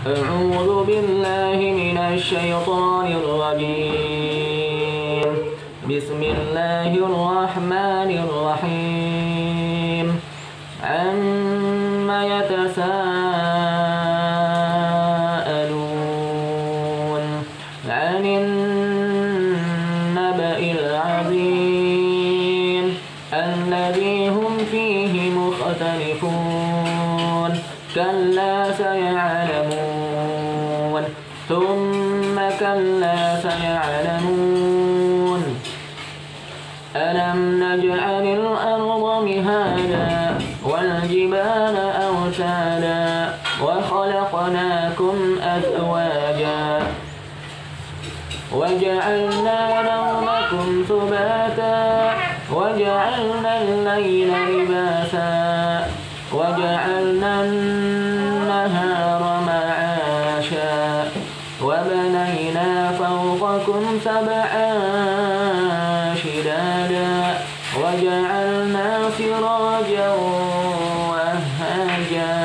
أعوذ بالله من الشيطان الرجيم. بسم الله الرحمن الرحيم. عما يتساءلون عن النبأ العظيم الذي هم فيه مختلفون كلا سيعلمون ثم كلا سيعلمون ألم نجعل الأرض مهادا والجبال أوتادا وخلقناكم أزواجا وجعلنا نومكم سباتا وجعلنا الليل لباسا وجعلنا النهار معاشا وبنينا فوقكم سبعا شدادا وجعلنا سراجا وهاجا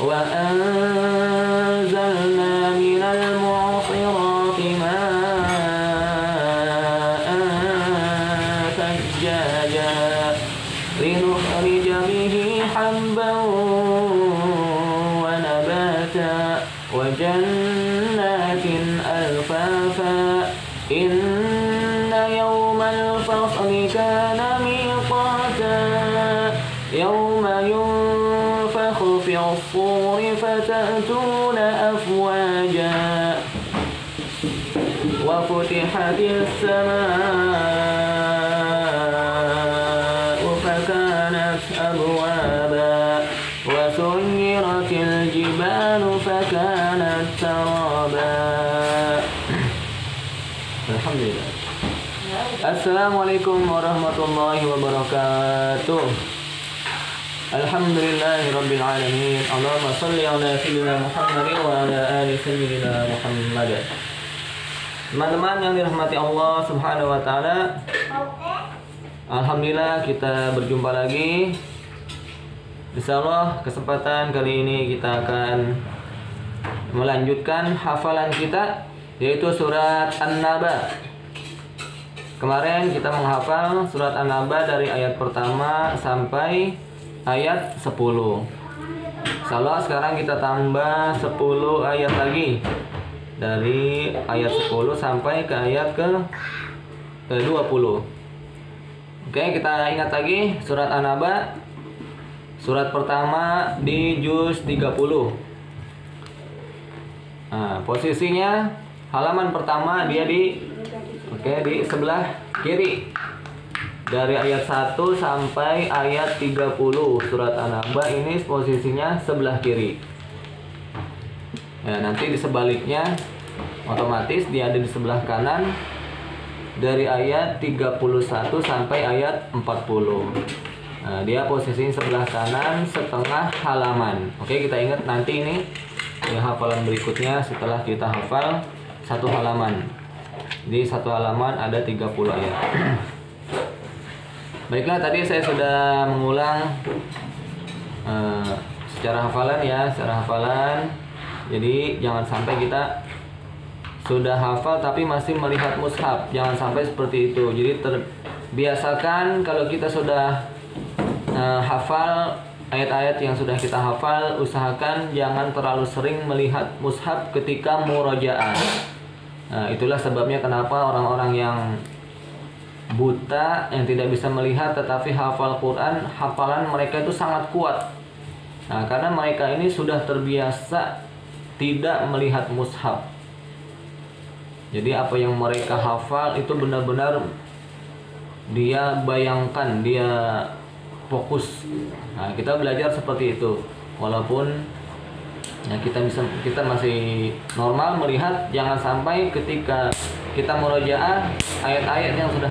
وأنزلنا من المعصرات ماء ثجاجا لنخرج به حبا ونباتا وجنات ألفافا إن يوم الفصل كان ميقاتا يوم ينفخ في الصور فتأتون أفواجا وفتحت السماء فكانت أبوابا وسيرت الجبال فكانت سرابا. Alhamdulillah. Assalamualaikum warahmatullahi wabarakatuh. Alhamdulillahirabbil alamin. Allahumma shalli ala sayyidina Muhammad wa ala ali sayyidina Muhammad. Teman-teman yang dirahmati Allah Subhanahu wa taala. Alhamdulillah kita berjumpa lagi. Insyaallah kesempatan kali ini kita akan melanjutkan hafalan kita, yaitu surat An-Naba. Kemarin kita menghafal surat An-Naba dari ayat pertama sampai ayat 10. Insyaallah sekarang kita tambah 10 ayat lagi, dari ayat 10 sampai ke ayat ke 20. Oke, kita ingat lagi surat An-Naba. Surat pertama di juz 30. Nah, posisinya halaman pertama dia di sebelah kiri. Dari ayat 1 sampai ayat 30 surat An-Naba ini posisinya sebelah kiri. Ya, nanti di sebaliknya otomatis dia ada di sebelah kanan, dari ayat 31 sampai ayat 40. Nah, dia posisinya sebelah kanan setengah halaman. Oke, kita ingat nanti ini ya, hafalan berikutnya setelah kita hafal satu halaman. Di satu halaman ada 30 ayat. Baiklah, tadi saya sudah mengulang secara hafalan ya, secara hafalan. Jadi jangan sampai kita sudah hafal tapi masih melihat mushaf. Jangan sampai seperti itu. Jadi terbiasakan kalau kita sudah hafal ayat-ayat yang sudah kita hafal, usahakan jangan terlalu sering melihat mushaf ketika murojaah. Nah, itulah sebabnya kenapa orang-orang yang buta, yang tidak bisa melihat tetapi hafal Quran, hafalan mereka itu sangat kuat. Nah, karena mereka ini sudah terbiasa tidak melihat mushaf. Jadi apa yang mereka hafal itu benar-benar dia bayangkan, dia fokus. Nah, kita belajar seperti itu. Walaupun ya kita masih normal melihat, jangan sampai ketika kita murojaah ayat-ayat yang sudah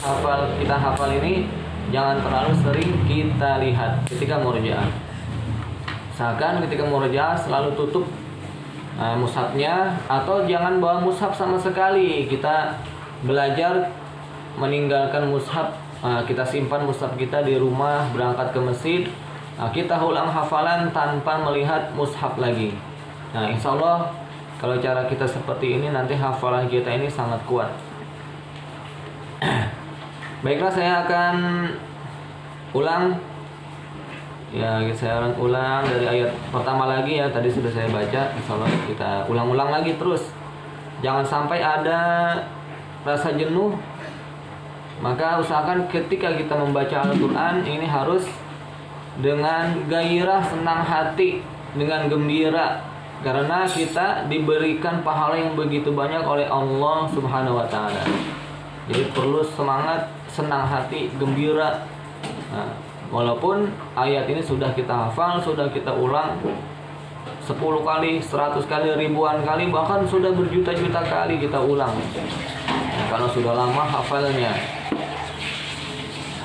kita hafal ini jangan terlalu sering kita lihat ketika murojaah. Usahakan ketika murojaah selalu tutup mushafnya, atau jangan bawa mushaf sama sekali. Kita belajar meninggalkan mushaf, kita simpan mushaf kita di rumah, berangkat ke masjid, kita ulang hafalan tanpa melihat mushaf lagi. Nah, insya Allah Kalau cara kita seperti ini, nanti hafalan kita ini sangat kuat. Baiklah, saya akan ulang. Ya, saya ulang dari ayat pertama lagi ya. Tadi sudah saya baca. Insyaallah kita ulang-ulang lagi terus. Jangan sampai ada rasa jenuh. Maka usahakan ketika kita membaca Al-Quran ini harus dengan gairah, senang hati, dengan gembira, karena kita diberikan pahala yang begitu banyak oleh Allah Subhanahu wa Ta'ala. Jadi perlu semangat, senang hati, gembira. Nah, walaupun ayat ini sudah kita hafal, sudah kita ulang 10 kali, 100 kali, ribuan kali, bahkan sudah berjuta-juta kali kita ulang. Nah, karena sudah lama hafalnya.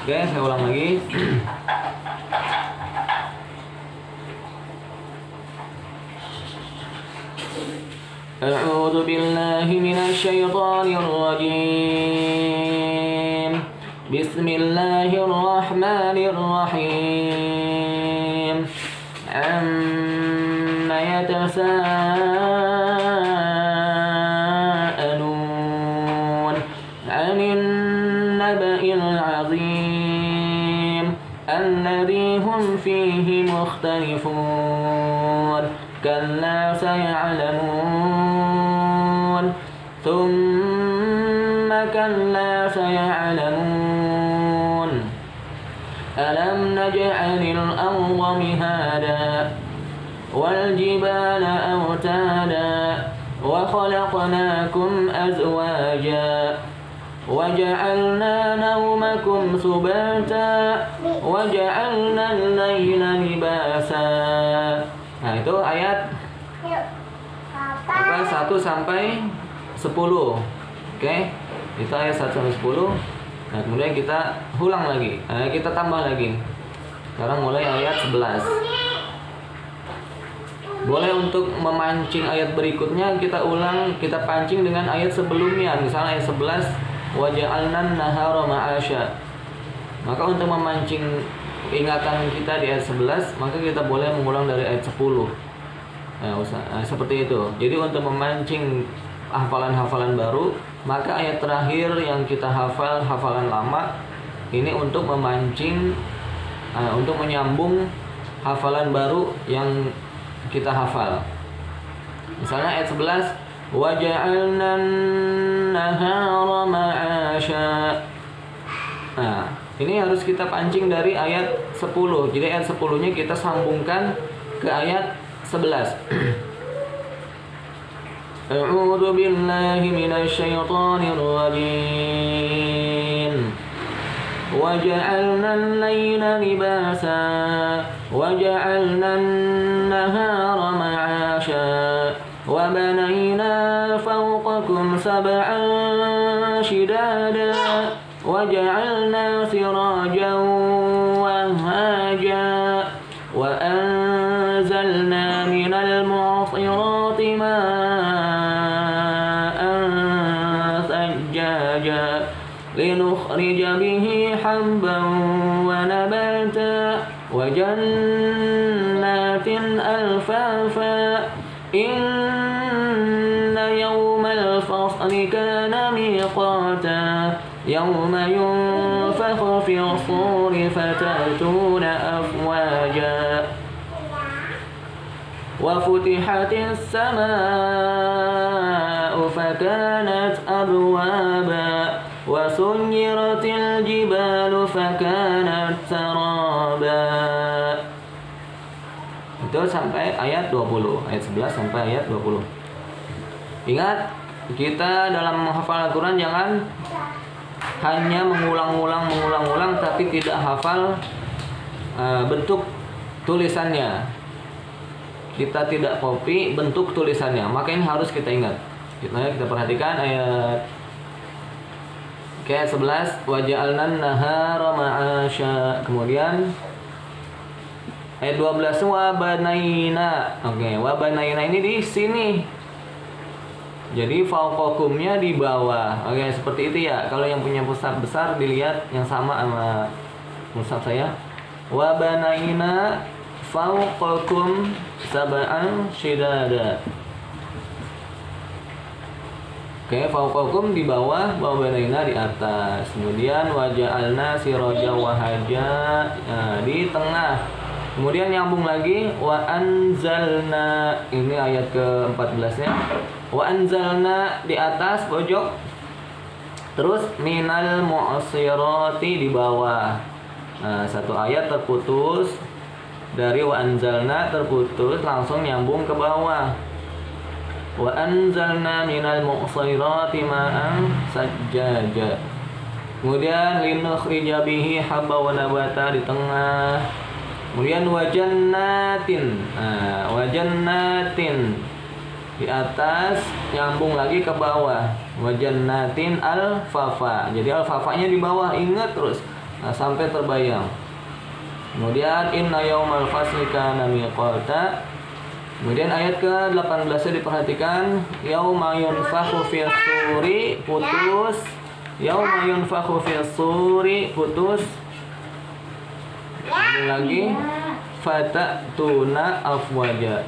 Oke, saya ulang lagi. A'udzu billahi minasy syaithanir rajim. Bismillahirrahmanirrahim. Amma yatasaalun 'anil naba'il 'azim alladzi hum fihi mukhtalifun. Kalla saya'lamun thumma kalla saya'lamun alam naj'alil arda mihada wal jibala awtada wa khalaqnakum azwaja wa ja'alna nawmakum subata wa ja'alna al-laila libasa. Nah, itu ayat apa 1 sampai 10. Oke. Itu ayat 1 sampai 10. Nah, kemudian kita ulang lagi. Kita tambah lagi. Sekarang mulai ayat 11. Boleh untuk memancing ayat berikutnya kita ulang, kita pancing dengan ayat sebelumnya. Misalnya ayat 11, wa ja'alnan nahara ma'asya. Maka untuk memancing ingatan kita di ayat 11, maka kita boleh mengulang dari ayat 10. Seperti itu. Jadi untuk memancing hafalan-hafalan baru, maka ayat terakhir yang kita hafal, hafalan lama, ini untuk memancing, untuk menyambung hafalan baru yang kita hafal. Misalnya ayat 11, wa ja'alna nahara ma'asya. Nah, ini harus kita pancing dari ayat 10. Jadi ayat 10-nya kita sambungkan ke ayat 11. A'udzu billahi minasy syaithanir rajim. Wa ja'alna al-laila libasa wa ja'alna an-nahara ma'asha wa banayna fawqakum sab'an shidada وجعلنا سراجا وهاجا وأنزلنا من المعصرات ماء ثجاجا لنخرج به حبا ونباتا وجنات ألفافا إن يوم الفصل كان ميقاتا يوم ينفخ في الصور فتأتون أفواجا وفتحت السماء فكانت أبوابا وسيرت الجبال فكانت سرابا. Itu sampai ayat 20, ayat 11 sampai ayat 20. Ingat, kita dalam menghafal Al-Quran jangan hanya mengulang-ulang tapi tidak hafal bentuk tulisannya. Kita tidak copy bentuk tulisannya, maka ini harus kita ingat. Kita perhatikan ayat 11, wa ja'alna nahara ma'asya. Kemudian ayat 12, wa banaina. Oke, wa banaina ini di sini. Jadi fauqakumnya di bawah. Oke, seperti itu ya. Kalau yang punya mushaf besar dilihat yang sama sama mushaf saya. Wa banaina fauqakum sab'an shidada. Oke, fauqakum di bawah, wa banaina di atas. Kemudian waja'alna siraja wahaja, nah, di tengah. Kemudian nyambung lagi wa anzalna, ini ayat ke-14-nya. Wa anzalna di atas pojok. Terus minal mu'sirati di bawah. Nah, satu ayat terputus dari wa anzalna, terputus langsung nyambung ke bawah. Wa anzalna minal mu'sirati ma'an sajjaja. Kemudian linukhrija bihi habba wa nabata di tengah. Kemudian wajannatin. Nah, wajannatin di atas nyambung lagi ke bawah. Wajannatin al-fafa. Jadi al-fafanya di bawah, ingat terus. Nah, sampai terbayang. Kemudian inna yaumal fasli kana miqata. Kemudian ayat ke-18 diperhatikan, yauma yunfakhu fis suri, putus. Yauma yunfakhu fis suri, putus. Lagi fatatuna afwaja.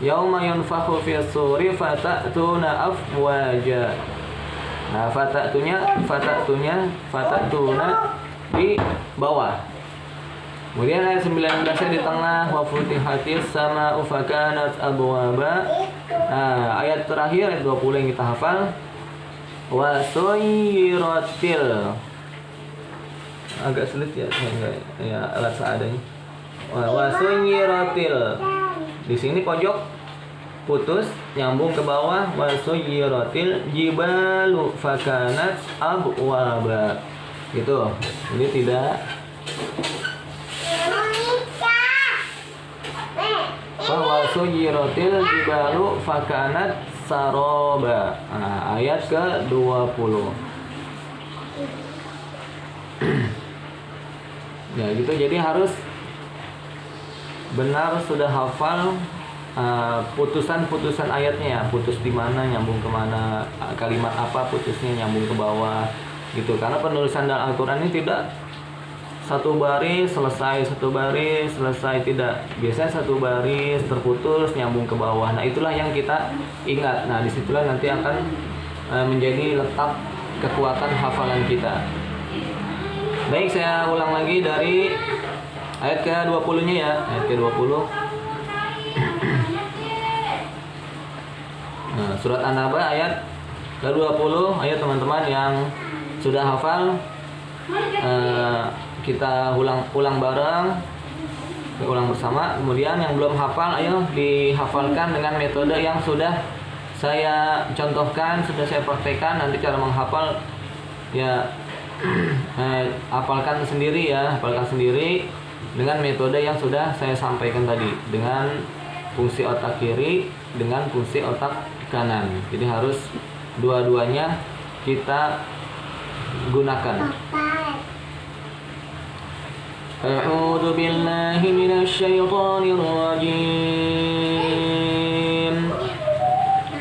Yauma yunfakhu fis suri fatatuna afwaja. Nah, fatatuna di bawah. Kemudian ayat 19 di tengah, wa futihatis sama'u fakanat abwaba. Nah, ayat terakhir ayat 20 yang kita hafal. Wa suyyiratil. Agak sulit ya, enggak ya alat seadanya. Wa suyyiratil. Di sini pojok putus nyambung ke bawah, wa suyyiratil jibalu fakanat abwaba. Gitu. Jadi tidak wa suyiratil jibalu fakanat saroba. Nah, ayat ke-20. Ya gitu, jadi harus benar sudah hafal putusan-putusan ayatnya, putus di mana, nyambung kemana, kalimat apa putusnya nyambung ke bawah gitu. Karena penulisan dalam Al-Quran ini tidak satu baris selesai, satu baris selesai, tidak. Biasanya satu baris terputus nyambung ke bawah. Nah, itulah yang kita ingat. Nah, disitulah nanti akan menjadi letak kekuatan hafalan kita. Baik, saya ulang lagi dari ayat ke-20-nya ya, ayat ke-20. Nah, surat An-Naba ayat ke-20. Ayo teman-teman yang sudah hafal, kita ulang bareng, ulang bersama. Kemudian yang belum hafal, ayo dihafalkan dengan metode yang sudah saya contohkan, sudah saya praktekkan. Nanti cara menghafal ya hafalkan sendiri ya, hafalkan sendiri dengan metode yang sudah saya sampaikan tadi, dengan fungsi otak kiri dengan fungsi otak kanan. Jadi harus dua-duanya kita gunakan. A'udzu billahi minasy syaithanir rajim.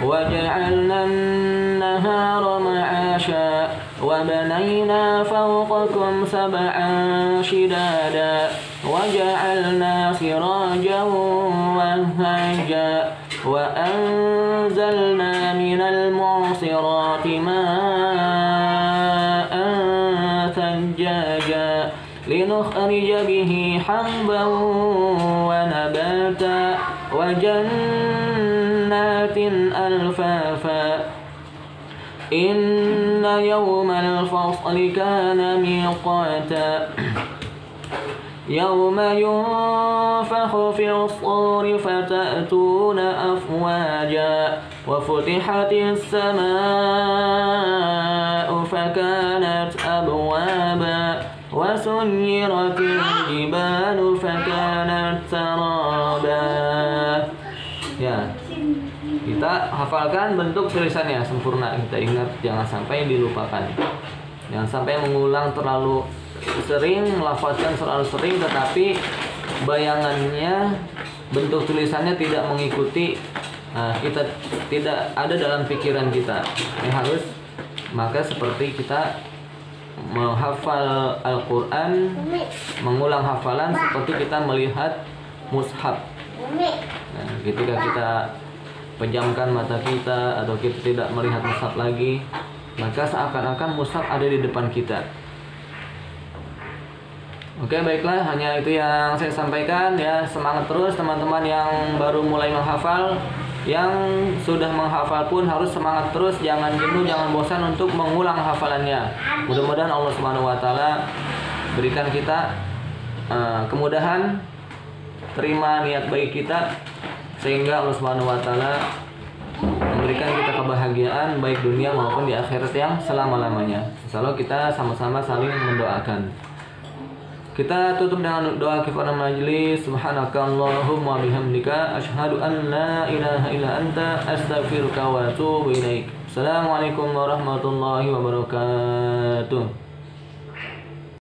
Wa ja'alna an-nahara ma'asha wa banayna fawqakum sab'an shidada wa ja'alna sirajan wahaja wa anzalna minal mu'sirati ma'an thajjaja linukhrija bihi habban wa nabata wa jannatin alfafa inna yawmal fasli kana miqata yawma yunfakhu fis suri fatatuna afwaja wa futihatis samaa'u fakanat abwaba wa suyyiratil jibalu fakanat saraba. Ya, kita hafalkan bentuk tulisannya sempurna, kita ingat, jangan sampai dilupakan, jangan sampai mengulang terlalu sering, melafazkan terlalu sering, tetapi bayangannya, bentuk tulisannya tidak mengikuti, kita tidak ada dalam pikiran kita. Ini harus, maka seperti kita menghafal Al-Quran, mengulang hafalan seperti kita melihat mushaf. Nah, ketika kita pejamkan mata kita atau kita tidak melihat mushaf lagi, maka seakan-akan mushaf ada di depan kita. Oke, baiklah, hanya itu yang saya sampaikan ya. Semangat terus teman-teman yang baru mulai menghafal. Yang sudah menghafal pun harus semangat terus, jangan jenuh, jangan bosan untuk mengulang hafalannya. Mudah-mudahan Allah Subhanahu wa taala berikan kita kemudahan, terima niat baik kita, sehingga Allah Subhanahu wa taala memberikan kita kebahagiaan baik dunia maupun di akhirat yang selama-lamanya. Insyaallah kita sama-sama saling mendoakan. Kita tutup dengan doa kifaratul majlis. Subhanakallahumma bihamdika asyhadu an la ilaha illa anta astaghfiruka wa atubu ilaik. Assalamualaikum warahmatullahi wabarakatuh.